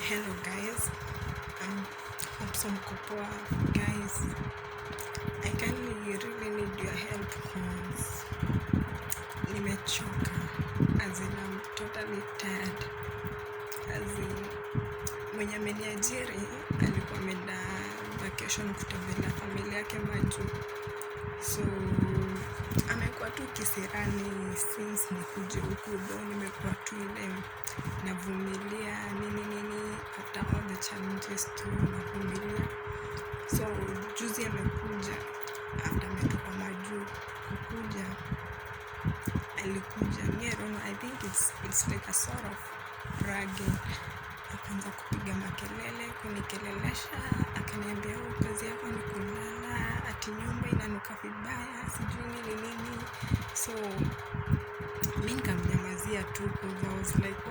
Hello guys, hope some poa. Guys, I can really need your help because nimechoka, as in I'm totally tired. As in mwenye ameniajiri alikuwa ameenda vacation kutembelea familia yake Maju, so amekuwa tu kisirani since nikuje huku, though nimekuwa tu ile navumilia nini after all the challenges tu navumilia. So juzi amekuja after ametoka Maju kukuja, alikuja I don't know, I think it's like a sort of bragging. Akaanza kupiga makelele, kunikelelesha, akaniambia kazi yako ni kulala, ati nyumba inanuka vibaya, sijui nini. So mimi nikamnyamazia tu because I was like,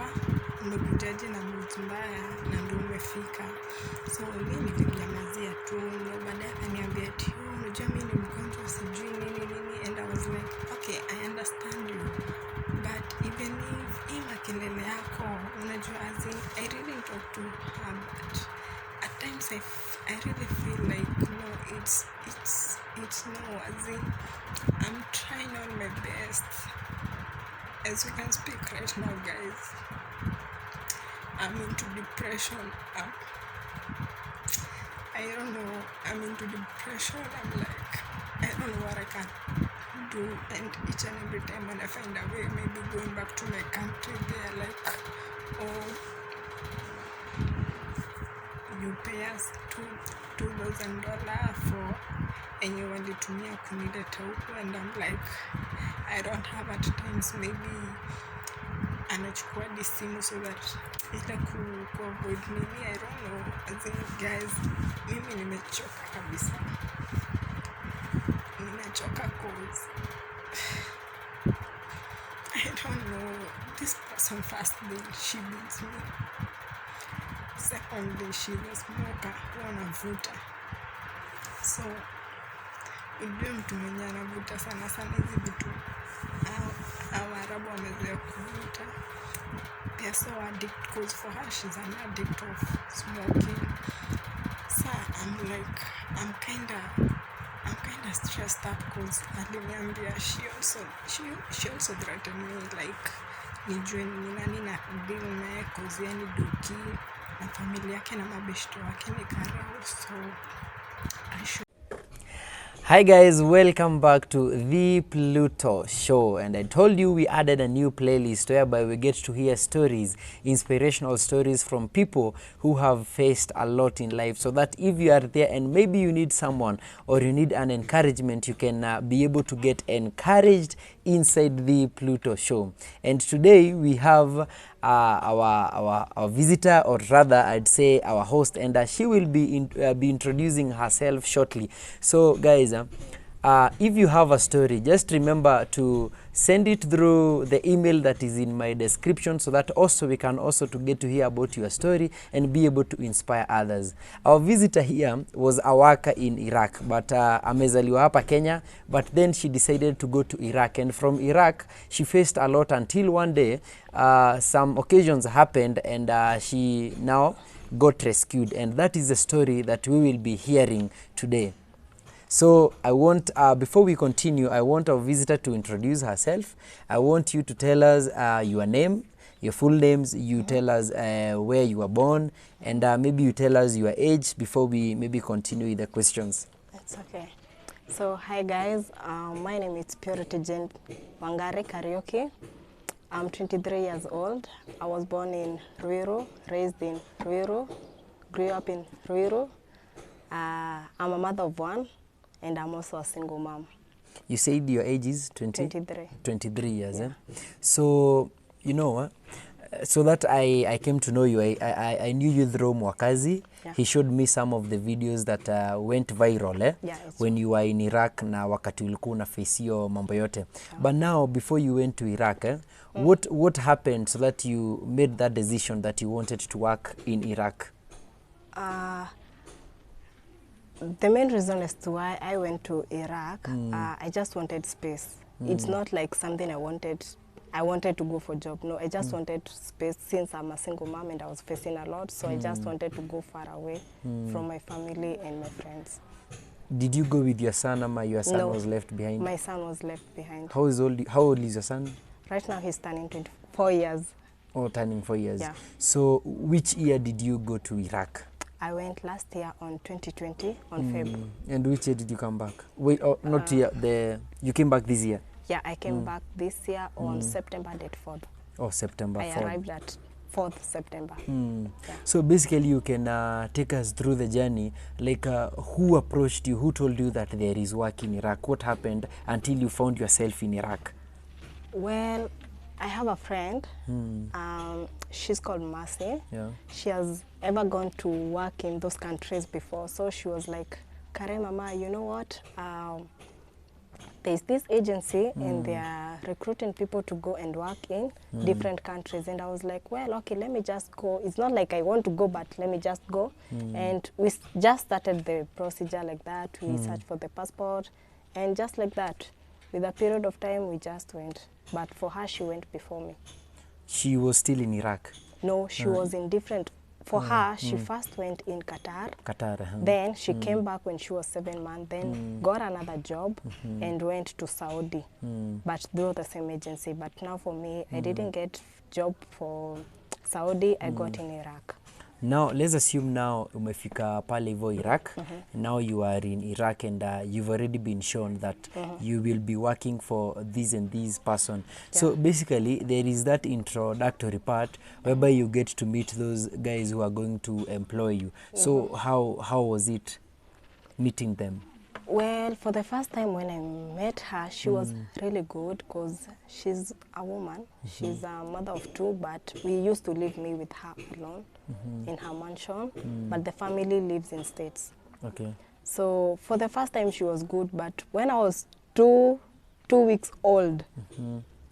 umekujaje na mtu mbaya na ndio umefika. So mimi nikamnyamazia tu, na baadaye akaniambia ati unajua mimi ni mgonjwa sijui nini, and I was like, okay, I understand you, but even if hii makelele yako, unajua as in, I really talk to her, but at times I really feel like no, it's no, as in I'm trying on my best. As you can speak right now, guys, I'm into depression. I don't know, I'm into depression. I'm like, I don't know what I can do, and each and every time when I find a way, maybe going back to my country, they're like, oh, you pay us $2,000 for enye walitumia kunileta huku, and I'm like, I don't have at times, maybe anachukua simu so that ila ku-avoid nini, I don't know. As in, guys, mimi nimechoka kabisa, nimechoka cause I don't know, this person firstly, she beats me. Secondly, she's a smoker, wanavuta. So ujue mtu mwenye anavuta sana hizi vitu, Waarabu wamezoea kuvuta. They're so addicted, because for her she's an addict of smoking. So I'm like, I'm kinda stressed up because aliniambia she also threatened me like nijue ni nani na deal naye cause yani doki na familia yake na mabeshto wake ni karao. So I should. Hi guys, welcome back to The Pluto Show, and I told you we added a new playlist whereby we get to hear stories, inspirational stories from people who have faced a lot in life, so that if you are there and maybe you need someone or you need an encouragement, you can be able to get encouraged inside The Pluto Show. And today we have our visitor, or rather I'd say our host, and she will be introducing herself shortly. So guys, if you have a story, just remember to send it through the email that is in my description, so that also we can also to get to hear about your story and be able to inspire others. Our visitor here was a worker in Iraq, but amezaliwa hapa Kenya, but then she decided to go to Iraq, and from Iraq she faced a lot until one day some occasions happened, and she now got rescued, and that is the story that we will be hearing today. So I want, before we continue, I want our visitor to introduce herself. I want you to tell us your name, your full names, you tell us where you were born, and maybe you tell us your age before we maybe continue with the questions. That's okay. So hi guys, my name is Purity Jane Wangari Karaoke. I'm 23 years old. I was born in Ruiru, raised in Ruiru, grew up in Ruiru. I'm a mother of one, and I'm also a single mom. You said your age is 23. 23 years, yeah. So, you know, so that I came to know you, I knew you through Mwakazi. Yeah. He showed me some of the videos that went viral Yeah, when you were in Iraq na wakati ulikuwa na face hiyo mambo yote. But now, before you went to Iraq, what happened so that you made that decision that you wanted to work in Iraq? The main reason as to why I went to Iraq, I just wanted space. It's not like something I wanted. I wanted to go for job. No, I just wanted to space, since I'm a single mom and I was facing a lot, so I just wanted to go far away from my family and my friends. Did you go with your son, or your son No, was left behind? my son was left behind. How old is your son? Right now he's turning 24 years. Oh, turning 4 years. Yeah. So which year did you go to Iraq? I went last year on 2020 on Feb. And which year did you come back? Wait, oh, not year. You came back this year? Yeah, I came back this year on September 4th. Oh, September 4th. I arrived at 4th September. Yeah. So basically you can take us through the journey, like who approached you, who told you that there is work in Iraq? What happened until you found yourself in Iraq? Well, I have a friend, she's called Mercy. Yeah. She has ever gone to work in those countries before, so she was like, Kare mama, you know what? There's this agency and they are recruiting people to go and work in different countries. And I was like, well, okay, let me just go. It's not like I want to go, but let me just go. And we just started the procedure like that. We searched for the passport and just like that. With a period of time, we just went. But for her, she went before me. She was still in Iraq? No, she was in different. For her, she first went in Qatar. Qatar. Then she came back when she was 7 months, then got another job and went to Saudi. But through the same agency. But now for me, I didn't get job for Saudi, I got in Iraq. Now, let's assume now umefika pale hivyo Iraq. Now you are in Iraq and you've already been shown that you will be working for this and this person. Yeah. So basically, there is that introductory part whereby you get to meet those guys who are going to employ you. So how was it meeting them? Well, for the first time when I met her, she was really good because she's a woman. She's a mother of 2, but we used to leave me with her alone in her mansion, but the family lives in States. Okay. So for the first time she was good, but when I was two weeks old,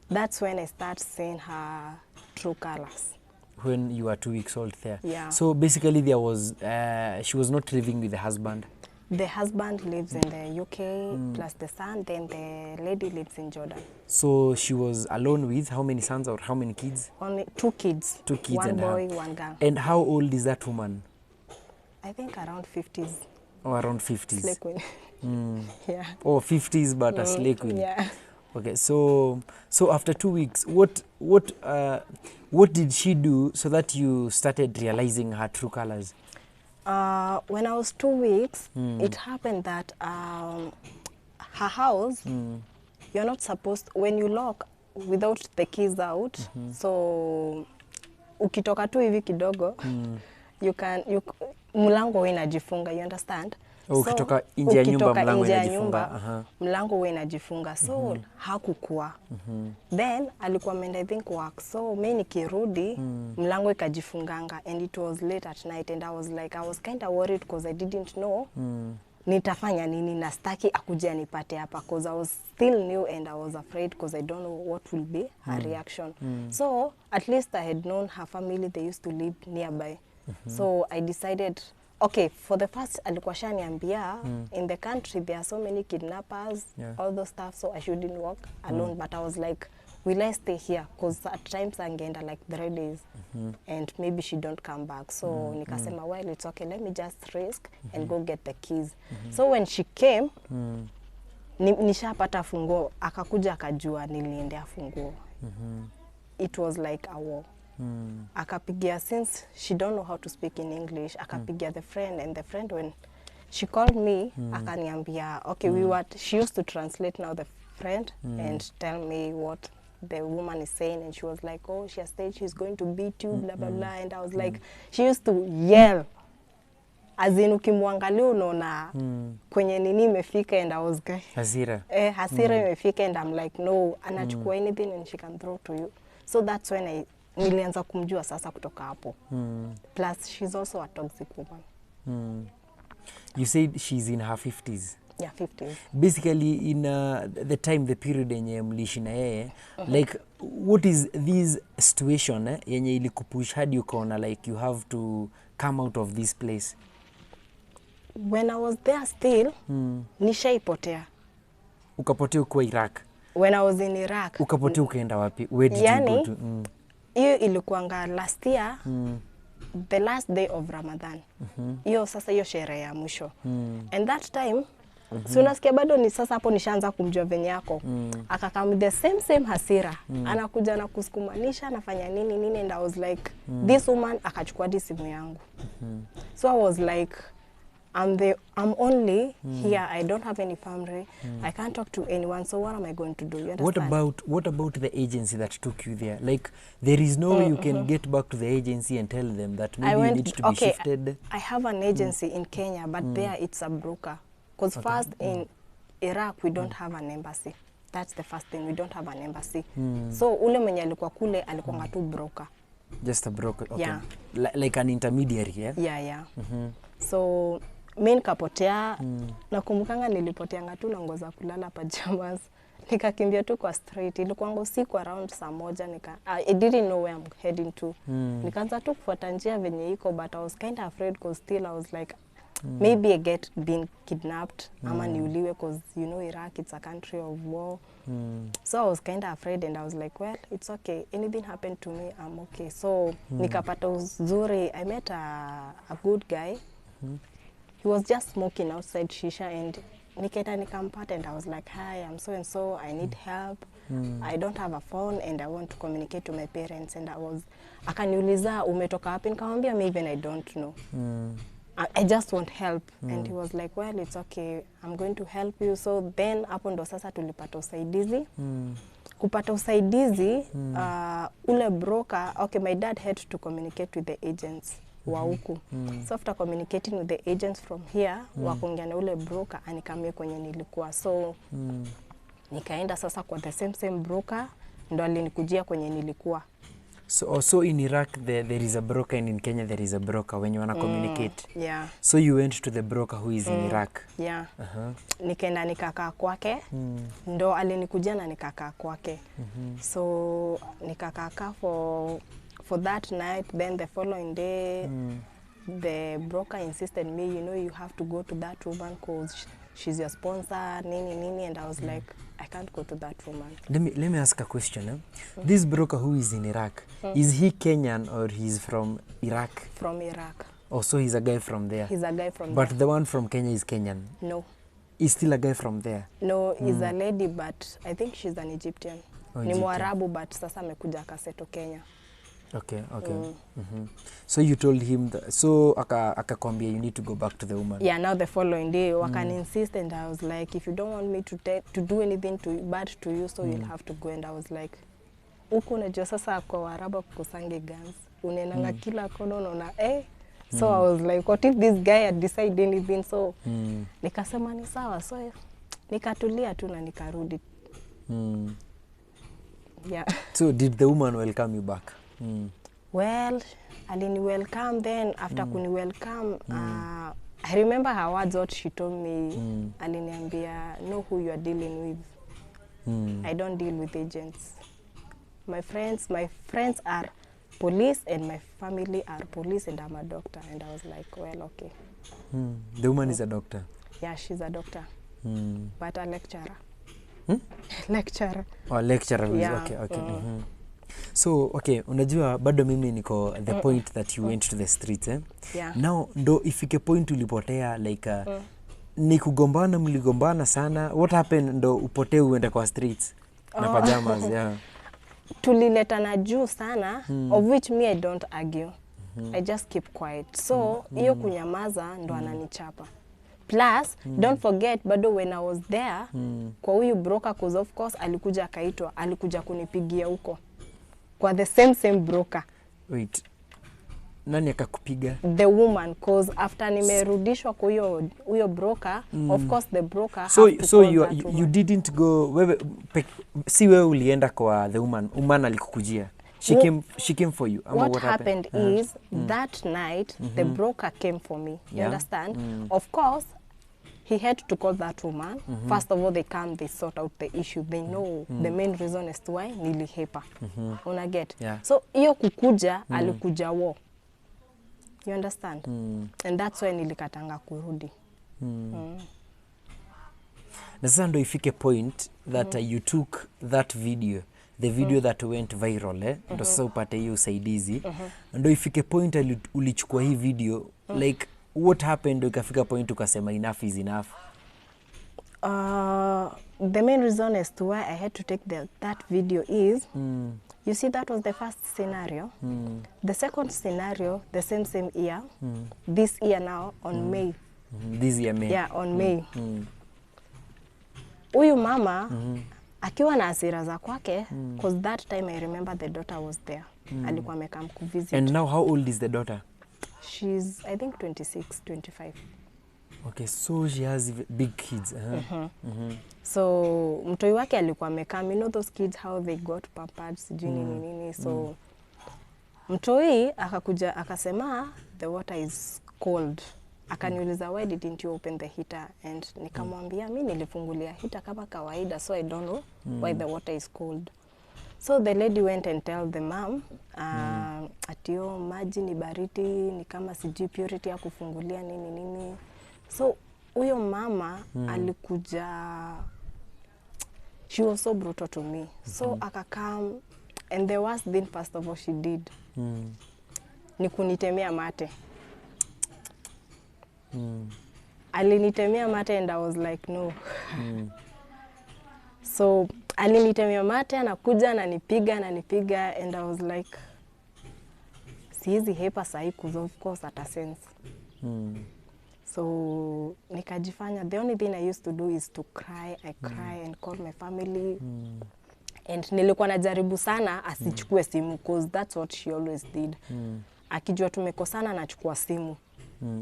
that's when I started seeing her true colors. When you were 2 weeks old there? Yeah. So basically there was, she was not living with the husband? The husband lives in the UK plus the son, then the lady lives in Jordan. So she was alone with how many sons or how many kids? Only 2 kids. 2 kids. One and boy, one girl. And how old is that woman? I think around 50s. Oh, around 50s. Slay queen. Yeah. Oh, 50s, but a slay queen. Yeah. Okay, so after 2 weeks, what did she do so that you started realizing her true colors? When I was 2 weeks, it happened that her house, you're not supposed, when you lock without the keys out, so ukitoka tu hivi kidogo, mlango huwa inajifunga, you understand? Oh, ukitoka nje ya nyumba mlango inajifunga. Mlango huwa inajifunga, so hakukua. Then alikuwa ameenda I think work, so mimi nikirudi mlango ikajifunganga, and it was late at night and I was kind of worried because I didn't know nitafanya nini na staki akuje anipate hapa, because I was still new and I was afraid because I don't know what will be her reaction. So at least I had known her family, they used to live nearby. So I decided, okay, for the first alikuwa shaniambia in the country there are so many kidnappers, all those stuff, so I shouldn't walk alone. But I was like, will I stay here? Because at times angeenda like 3 days and maybe she don't come back. So nikasema, well, it's okay, let me just risk and go get the keys. So when she came, nishapata funguo, akakuja akajua niliendea funguo. It was like a war. Akapigia, since she don't know how to speak in English, akapigia the friend, and the friend, when she called me, akaniambia, okay, she used to translate now the friend and tell me what the woman is saying, and she was like, oh, she has said she's going to beat you, blah blah blah. And I was like, she used to yell, as in ukimwangalia unaona kwenye nini imefika, and I was hasira. Hasira imefika, and I'm like, no, anachukua anything and she can throw to you. So that's when nilianza kumjua sasa kutoka hapo. Plus she's also a toxic woman. You said she's in her 50s. Yeah, 50s. Basically in the time, the period yenye mliishi na yeye, like what is this situation yenye ilikupush hadi ukaona like you have to come out of this place? When I was there still, nishaipotea. Ukapotea kwa Iraq? when I was in Iraq. Ukapotea ukaenda wapi? Where did you go to? Hiyo ilikuanga last year, the last day of Ramadan. Hiyo sasa hiyo sherehe ya mwisho. And that time, so unasikia bado ni sasa hapo nishaanza kumjua venye yako. Akakam the same hasira. Anakuja na kusukumanisha, anafanya nini and I was like, this woman akachukua hadi simu yangu. So I was like, I'm only here. I don't have any family. I can't talk to anyone. So what am I going to do? You understand? What about the agency that took you there? Like, there is no way you can get back to the agency and tell them that maybe you need to be shifted. I have an agency in Kenya, but there it's a broker. Because first in Iraq we don't have an embassy. That's the first thing. We don't have an embassy. So ule mwenye alikuwa kule alikuwa tu broker. Just a broker. Okay. Yeah. Like an intermediary, yeah? Yeah. So mimi nikapotea, nakumbukanga nilipoteanga tu na nguo za kulala pajamas. Nikakimbia tu kwa street. Ilikuwa usiku around saa moja I didn't know where I'm heading to. Nikaanza tu kufuata njia venye iko, but I was kind of afraid because still I was like maybe I get been kidnapped ama niuliwe, because you know Iraq, it's a country of war. So I was kind of afraid and I was like, well, it's okay. Anything happened to me, I'm okay. So nikapata uzuri. I met a good guy. He was just smoking outside shisha and nikaenda nikampata and I was like, hi, I'm so and so, I need help. I don't have a phone and I want to communicate to my parents. And akaniuliza umetoka wapi? Nikamwambia me even I don't know. I just want help. And he was like, well, it's okay, I'm going to help you. So then hapo ndo sasa tulipata usaidizi. Kupata usaidizi, ule broker, okay, my dad had to communicate with the agents wa huku. So after communicating with the agents from here, wakaongea na ule broker anikamie kwenye nilikuwa. So nikaenda sasa kwa the same broker, ndo alinikujia kwenye nilikuwa. So in Iraq there is a broker and in Kenya there is a broker when you want to communicate. Yeah. So you went to the broker who is in Iraq. Yeah. Nikaenda nikakaa kwake. Ndo alinikujia na nikakaa kwake. So nikakaa for that night. Then the following day the broker insisted me, you know, you have to go to that woman because she's your sponsor, nini, and I was like, I can't go to that woman. Let me ask a question. This broker who is in Iraq, is he Kenyan or he's from Iraq? From Iraq. Oh, so he's a guy from there? He's a guy from but there. But the one from Kenya is Kenyan? No. He's still a guy from there? No, he's a lady, but I think she's an Egyptian. Ni Mwarabu, but sasa amekuja akaseto Kenya. Okay. So you told him so akakwambia you need to go back to the woman. Yeah, now the following day wakan insist and I was like, if you don't want me to do anything bad to you, so you'll have to go. And I was like, huko unajua sasa kwa Waarabu kukosange guns, unenanga kila kona unaona so I was like, what if this guy had decided anything? So nikasema ni sawa. So nikatulia tu na nikarudi. Yeah. So did the woman welcome you back? Well, alini welcome. Then after kuni welcome, I remember her words what she told me. Aliniambia, know who you are dealing with. I don't deal with agents. My friends are police and my family are police and I'm a doctor. And I was like, well, okay. The woman is a doctor? Yeah, she's a doctor. But a lecturer. Lecturer. Oh, lecturer. Yeah. Okay. So, okay, unajua bado mimi niko the point that you went to the streets, eh? Yeah. Now, ndo ifike point ulipotea, like, ni kugombana, mligombana sana. What happened ndo upotee uende kwa streets na pajamas, yeah? Tuliletana juu sana, of which me I don't argue. I just keep quiet. So, hiyo kunyamaza ndo ananichapa. Plus, don't forget, bado when I was there, kwa huyu broker, cause of course, alikuja kunipigia huko. Kwa the same broker. Wait. Nani akakupiga? The woman, cause after nimerudishwa kwa huyo broker, of course the broker so you didn't go, wewe si wewe ulienda kwa the woman alikukujia. She came for you. What happened is that night the broker came for me. You understand? Of course he had to call that woman. First of all, they come, they sort out the issue. They know the main reason as to why nilihepa. Una get? Yeah. So iyo kukuja alikuja wo. You understand? And that's why nilikatanga kurudi. Na sasa ndo ifike point that you took that video, the video that went viral, ndo sasa upate hiyo usaidizi. Ndo ifike point ulichukua hii video, like what happened ndo ikafika point ukasema enough is enough? The main reason as to why I had to take that video is, you see, that was the first scenario. The second scenario, the same year, this year now on May. This year May. Yeah, on May. Huyu mama akiwa na hasira za kwake, because that time I remember the daughter was there. Alikuwa amekam kuvisit. And now how old is the daughter? She's, I think, 26, 25. Okay, so she has big kids. So mtoi wake alikuwa amekam, you know those kids how they got pampered, sijui nini. So mtoi akakuja akasema the water is cold. Akaniuliza, why didn't you open the heater? And nikamwambia mimi nilifungulia heater kama kawaida, so I don't know why the water is cold. So the lady went and tell the mom, atio maji ni baridi, ni kama sijui purity ya kufungulia nini. So huyo mama alikuja, she was so brutal to me. So akakam, and the worst thing first of all she did, ni kunitemea mate. Alinitemea mate and I was like no. So alinitemea mate, anakuja ananipiga and I was like siwezi hepa sahi cause of course at a sense. So nikajifanya, the only thing I used to do is to cry. I cry and call my family. And nilikuwa najaribu sana asichukue simu because that's what she always did. Akijua tumekosana anachukua simu.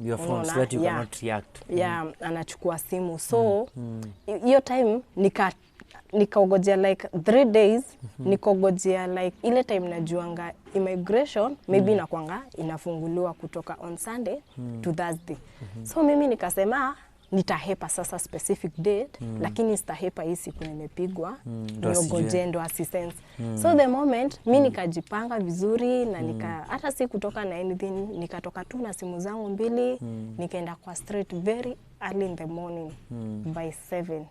Your phone, so that you cannot react. Yeah, anachukua simu. So hiyo time nikaogojea like 3 days, nikaogojea like ile time najuanga immigration maybe inakuanga inafunguliwa kutoka on Sunday to Thursday. So mimi nikasema nitahepa sasa specific date, lakini sitahepa hii siku nimepigwa, niogoje ndo asisense. So the moment mimi nikajipanga vizuri na hata si kutoka na anything, nikatoka tu na simu zangu 2, nikaenda kwa street very early in the morning by 7.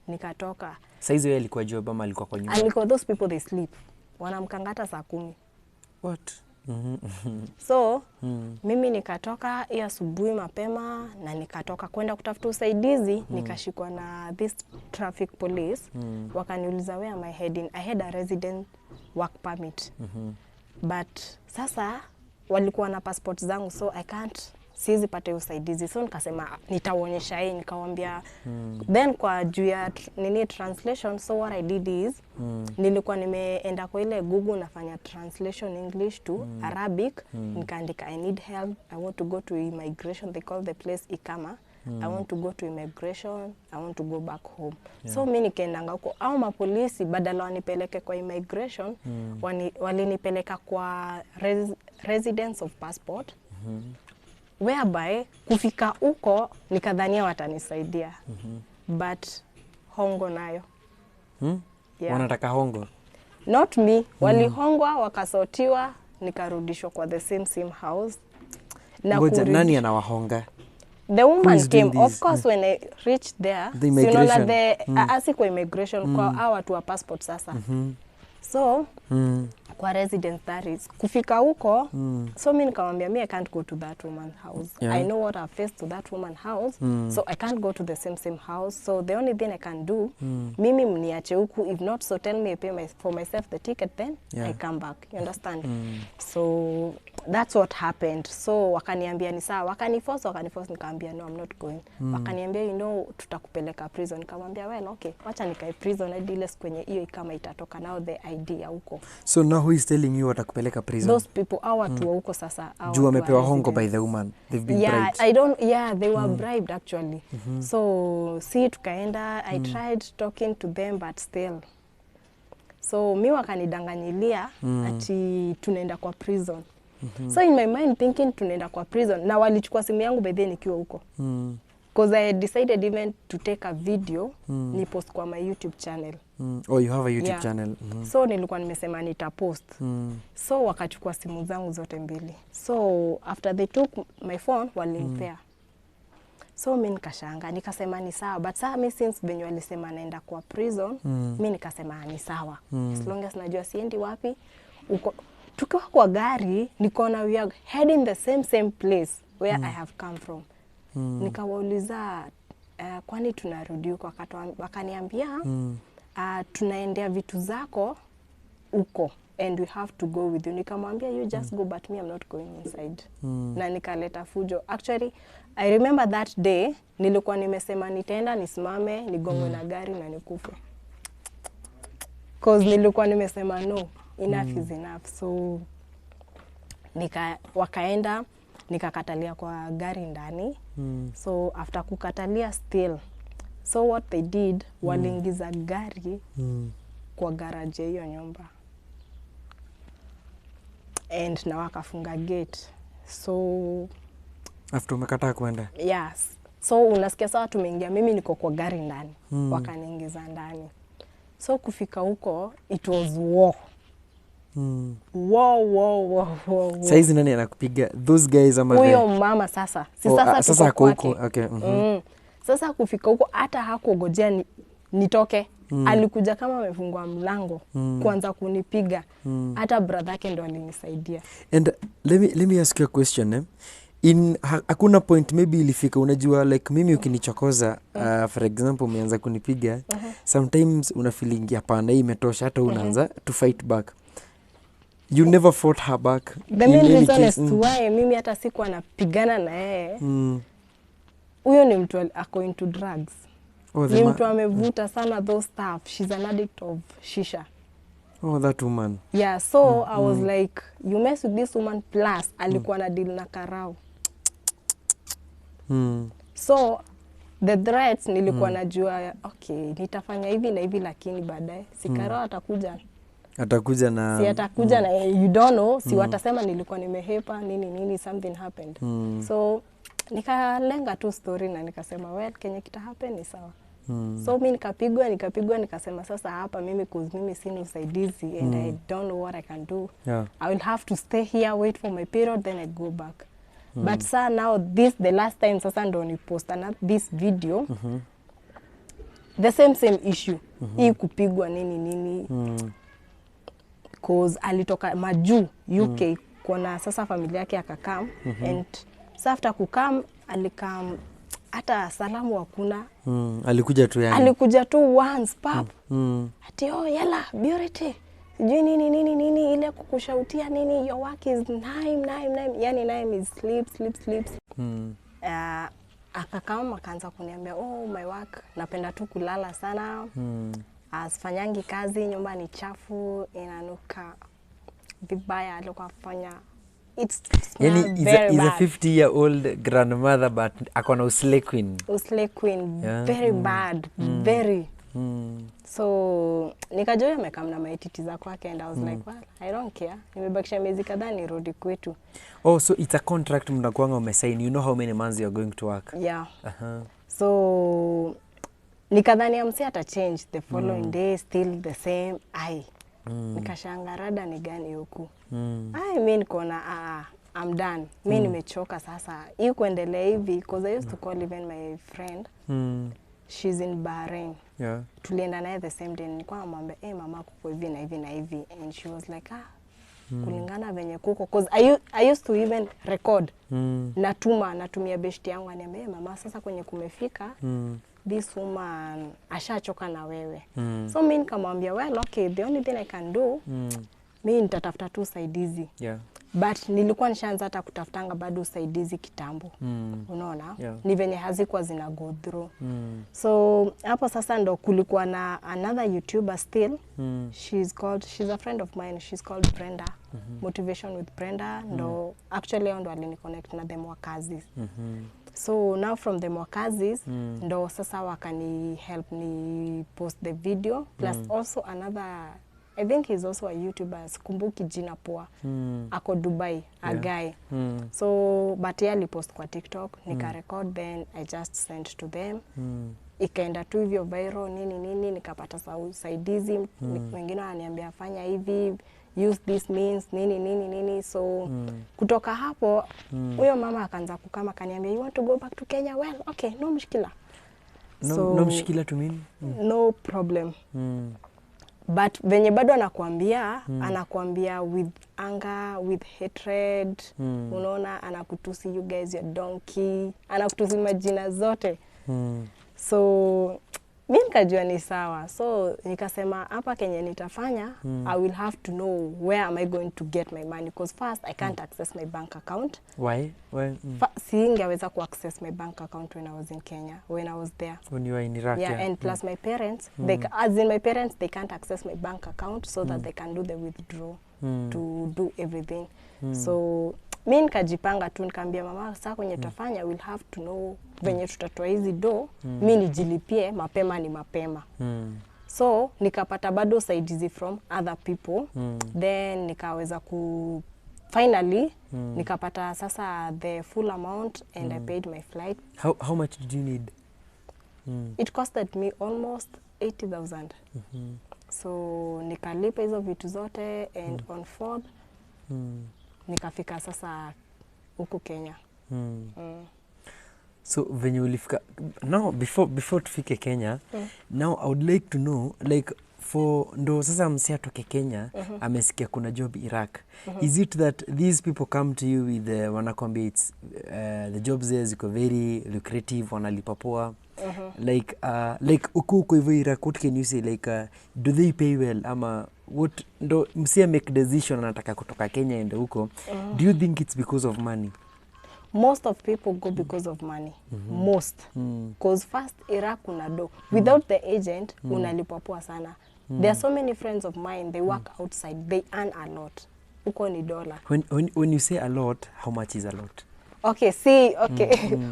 Nikatoka. Saizi wewe alikuwa job ama alikuwa kwa nyumba? Alikuwa, those people they sleep. Wanamkangata saa 10. What? So, mimi nikatoka hiyo asubuhi mapema na nikatoka kwenda kutafuta usaidizi, nikashikwa na this traffic police. Wakaniuliza where am I heading? I had a resident work permit. But sasa walikuwa na passport zangu, so I can't, siwezi pata usaidizi. So nikasema nitaonyesha yeye, nikamwambia then kwa juu ya nini translation. So what I did is nilikuwa nimeenda kwa ile Google nafanya translation English to Arabic. Nikaandika I need help, I want to go to immigration, they call the place Ikama. I want to go to immigration, I want to go back home. So mimi nikaenda huko, au mapolisi badala wanipeleke kwa immigration, walinipeleka kwa residence of passport. Whereby kufika huko nikadhania watanisaidia. But hongo nayo. Wanataka hongo? Not me. Walihongwa, wakasotiwa, nikarudishwa kwa the same house. Ngoja, nani anawahonga? The woman came, of course, when I reached there. The immigration. Kwa immigration, kwa hawa watu wa passport sasa. So, kwa residence that is, kufika huko, so mimi nikamwambia I can't go to that woman's house. I know what I've faced to that woman's house, so I can't go to the same house. So the only thing I can do, mimi mniache huku, if not, so tell me I pay for myself the ticket, then I come back. You understand? So that's what happened. So wakaniambia ni sawa, wakaniforce, nikamwambia no, I'm not going. Wakaniambia you know tutakupeleka prison. Nikamwambia well okay, wacha nikae prison hadi ile kwenye hiyo kama itatoka now the idea huko. So now who is telling you watakupeleka prison? Those people, watu huko sasa. Juu wamepewa hongo by the woman. They've been bribed. They were bribed actually. So tukaenda, I tried talking to them but still. So mi wakanidanganyilia ati tunaenda kwa prison. So in my mind thinking tunaenda kwa prison, na walichukua simu yangu by then nikiwa huko. Because I decided even to take a video ni post kwa my YouTube channel. Oh, you have a YouTube channel. So nilikuwa nimesema nitapost. So wakachukua simu zangu zote 2. So after they took my phone walinipea. So mimi nikashanga, nikasema ni sawa, but saa mimi since venye walisema naenda kwa prison, mimi nikasema ni sawa. As long as najua siendi wapi, uko tukiwa kwa gari nikaona we are heading the same place where I have come from. Nikawauliza kwani tunarudi huko, wakaniambia tunaendea vitu zako huko and we have to go with you. Nikamwambia you just go, but me I'm not going inside. Na nikaleta fujo. Actually I remember that day nilikuwa nimesema nitaenda nisimame nigongwe na gari na nikufe. Cause nilikuwa nimesema no, enough is enough. So wakaenda nikakatalia kwa gari ndani. So after kukatalia still, so what they did, waliingiza gari kwa garage hiyo nyumba and na wakafunga gate. So after umekataa kwenda? Yes. So unasikia sawa tumeingia, mimi niko kwa gari ndani, wakaniingiza ndani. So kufika huko it was war. Wow. Saizi nani anakupiga? Those guys ama huyo mama sasa. Si sasa sasa ako huko. Okay. Sasa kufika huko hata hakugojea nitoke. Alikuja kama amefungua mlango kuanza kunipiga. Hata brother yake ndo alinisaidia. And let me ask you a question. Hakuna point maybe ilifika unajua like mimi ukinichokoza for example umeanza kunipiga sometimes una feeling hapana hii imetosha, hata unaanza to fight back. You never fought her back? The main reason is why mimi hata sikuwa napigana na yeye. Huyo ni mtu ako into drugs. Ni mtu amevuta sana those stuff. She's an addict of shisha. Oh, that woman. Yeah, so I was like, you mess with this woman plus alikuwa na deal na karao. So the threats nilikuwa najua okay, nitafanya hivi na hivi, lakini baadaye si karao atakuja na si atakuja na you don't know, si watasema nilikuwa nimehepa nini something happened. So nikalenga tu story na nikasema well kenye kita happen ni sawa. So mimi nikapigwa nikasema sasa hapa mimi cause mimi sina usaidizi and I don't know what I can do. I will have to stay here, wait for my period, then I go back. But sir, now the last time sasa ndo ni post this video the same issue. Hii kupigwa nini cause alitoka majuu UK kuna sasa familia yake akakam and so after kukam alikam hata salamu hakuna. Alikuja tu yani. Alikuja tu once pap. Ati yala Purity. Sijui nini ile kukushautia nini your work is nine. Yani nine is sleep. Akakama akaanza kuniambia my work napenda tu kulala sana. Asifanyangi kazi, nyumba ni chafu, inanuka vibaya alikuwa afanya. It's yani is a 50-year-old grandmother but akona usle queen. Yeah. Very bad. Very. So nikajua amekamna maititi za kwake and I was like well I don't care. Nimebakisha miezi kadhaa nirudi kwetu. Oh, so it's a contract mnakuanga umesign. You know how many months you are going to work? Yeah. So nikadhani amsi ata change the following day still the same. Nikashanga rada ni gani huku. Mimi kona I'm done. Mimi nimechoka sasa. Hii kuendelea hivi because I used to call even my friend. She's in Bahrain. Yeah. Tulienda naye the same day. Nilikuwa namwambia mama kuko hivi na hivi and she was like kulingana venye kuko cause I used to even record. Natumia beshti yangu aniambia mama sasa kwenye kumefika. This woman ashachoka na wewe. So mimi nikamwambia well okay the only thing I can do mimi nitatafuta tu usaidizi. Yeah. But nilikuwa nishaanza hata kutafutanga bado usaidizi kitambo. Unaona? Yeah. Ni venye hazikuwa zina go through. So hapo sasa ndo kulikuwa na another YouTuber still. She's a friend of mine. She's called Brenda. Motivation with Brenda. Ndo actually ndo aliniconnect na them wakazi. So now from the Mwakazis, ndo sasa wakani help ni post the video. Plus also another, I think he's also a YouTuber, sikumbuki jina poa. Ako Dubai, a guy. So, but yeye post kwa TikTok, nika record, then I just sent to them. Ikaenda tu hivyo viral, nini, nikapata usaidizi. Wengine wananiambia fanya hivi, use this means nini. So kutoka hapo huyo mama akaanza kukama, kaniambia you want to go back to Kenya? Well, okay, no mshikila. No mshikila to mean? No problem. But venye bado anakuambia with anger, with hatred, unaona, anakutusi you guys your donkey, anakutusi majina zote. So mimi nikajua ni sawa. So nikasema hapa Kenya nitafanya, I will have to know where am I going to get my money, because first I can't access my bank account. Why? Singeweza ku access my bank account when I was in Kenya, when I was there. When you were in Iraq? Yeah, and plus my parents, my parents, they can't access my bank account so that they can do the withdrawal to do everything. So mimi nikajipanga tu, nikaambia mama sasa kwenye tutafanya we'll have to know venye tutatoa hizi do, mimi nijilipie mapema ni mapema. So nikapata bado usaidizi from other people. Then nikaweza ku finally nikapata sasa the full amount and I paid my flight. How much did you need? It costed me almost 80,000. So nikalipa hizo vitu zote and on 4th nikafika sasa huku Kenya. So when you leave, now before tufike Kenya, now I would like to know, like, for ndo sasa msi atoke Kenya, amesikia kuna job Iraq. Is it that these people come to you with wanakwambia it's the jobs there ziko very lucrative, wanalipa poa? Like uko hivyo Iraq, what can you say, like do they pay well, ama what ndo msi make decision anataka kutoka Kenya ende huko? Do you think it's because of money? Most of people go because of money. Most. Because first Iraq kuna do. Without the agent, unalipwa poa sana. There are so many friends of mine, they work outside, they earn a lot. Uko ni dollar. When you say a lot, how much is a lot? Okay,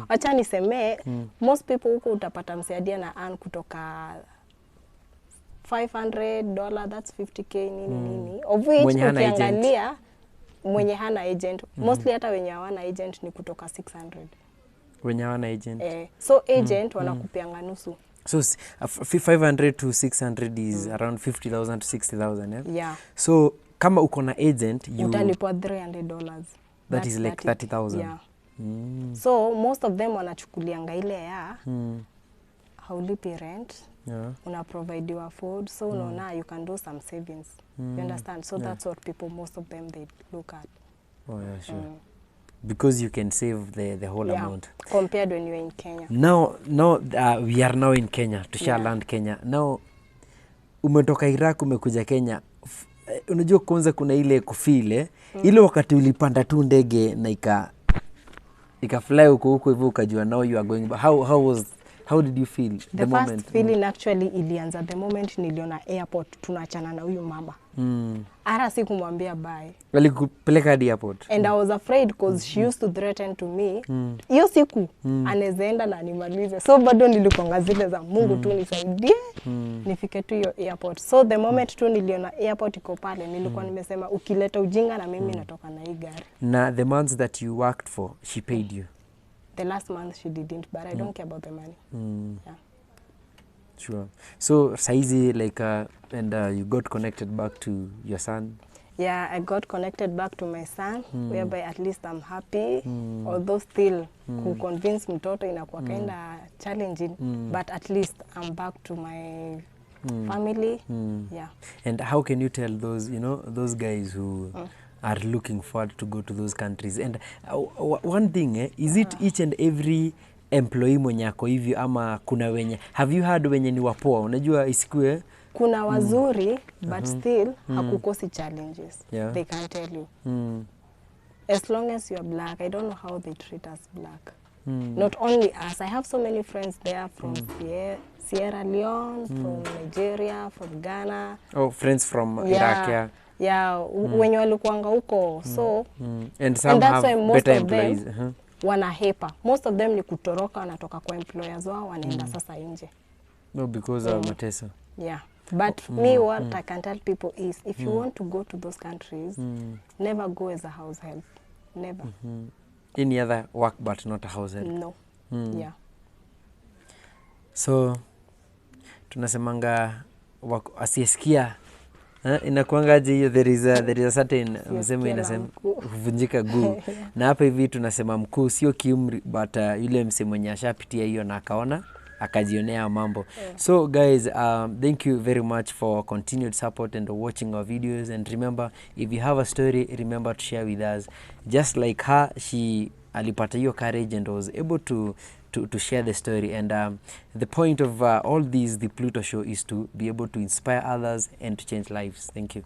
wacha niseme, most people huko utapata msaidia na earn kutoka $500, that's 50k nini. Of which ukiangalia mwenye hana agent, mostly hata wenye hawana agent ni kutoka 600. Wenye hawana agent? So agent wanakupianga nusu. So 500 to 600 is around 50,000 to 60,000, yeah? Yeah. So kama uko na agent, you utalipwa $300. That is like 30,000. Yeah. So most of them wanachukulianga ile ya haulipi rent, una provide your food, so unaona you can do some savings. You understand? So that's what people, most of them, they look at. Oh yeah, sure. Because you can save the whole amount. Compared when you're in Kenya. Now we are now in Kenya. Tusha land Kenya. Now umetoka Iraq umekuja Kenya. Unajua kwanza kuna ile kufile. Ile wakati ulipanda tu ndege na ika fly huko hivyo ukajua now you are going. But how did you feel the moment? The first feeling actually ilianza the moment niliona airport tunachana na huyu mama. Ara sikumwambia bye. Walikupeleka hadi airport. And I was afraid because she used to threaten to me. Hiyo siku anaezaenda na nimalize. So bado nilikonga zile za Mungu tu nisaidie nifike tu hiyo airport. So the moment tu niliona airport iko pale nilikuwa nimesema ukileta ujinga na mimi natoka na hii gari. Na the months that you worked for, she paid you? The last month she didn't, but I don't care about the money. Yeah. Sure. So saizi like and you got connected back to your son? Yeah, I got connected back to my son, whereby at least I'm happy, although still convince mtoto inakuwa kinda challenging, but at least I'm back to my family. Yeah. And how can you tell those, those guys who are looking forward to go to those countries? And one thing, is it each and every employee mwenye ako hivyo ama kuna wenye, have you heard wenye ni wapoa? Unajua isikue kuna wazuri but still hakukosi challenges. They can tell you. As long as you are black, I don't know how they treat us black. Not only us, I have so many friends there from Sierra Leone, from Nigeria, from Ghana. Oh, friends from Iraq, wenye walikuanga huko. So and some have better employees. Wanahepa. Most of them ni kutoroka, wanatoka kwa employers wao wanaenda sasa nje. No, because of mateso. Yeah. But me, what I can tell people is, if you want to go to those countries, never go as a house help. Never. Any other work but not a house help? No. Yeah. So, tunasemanga asiyesikia Inakuangaje hiyo, there is a certain msemo kila inasema mkuu. huvunjika guu. Na hapa hivi tunasema mkuu sio kiumri, but yule msemo mwenye ashapitia hiyo na akaona akajionea mambo. So guys, thank you very much for continued support and watching our videos, and remember, if you have a story, remember to share with us. Just like her, she alipata hiyo courage and was able to share the story. And the point of all these, the Pluto Show, is to be able to inspire others and to change lives. Thank you.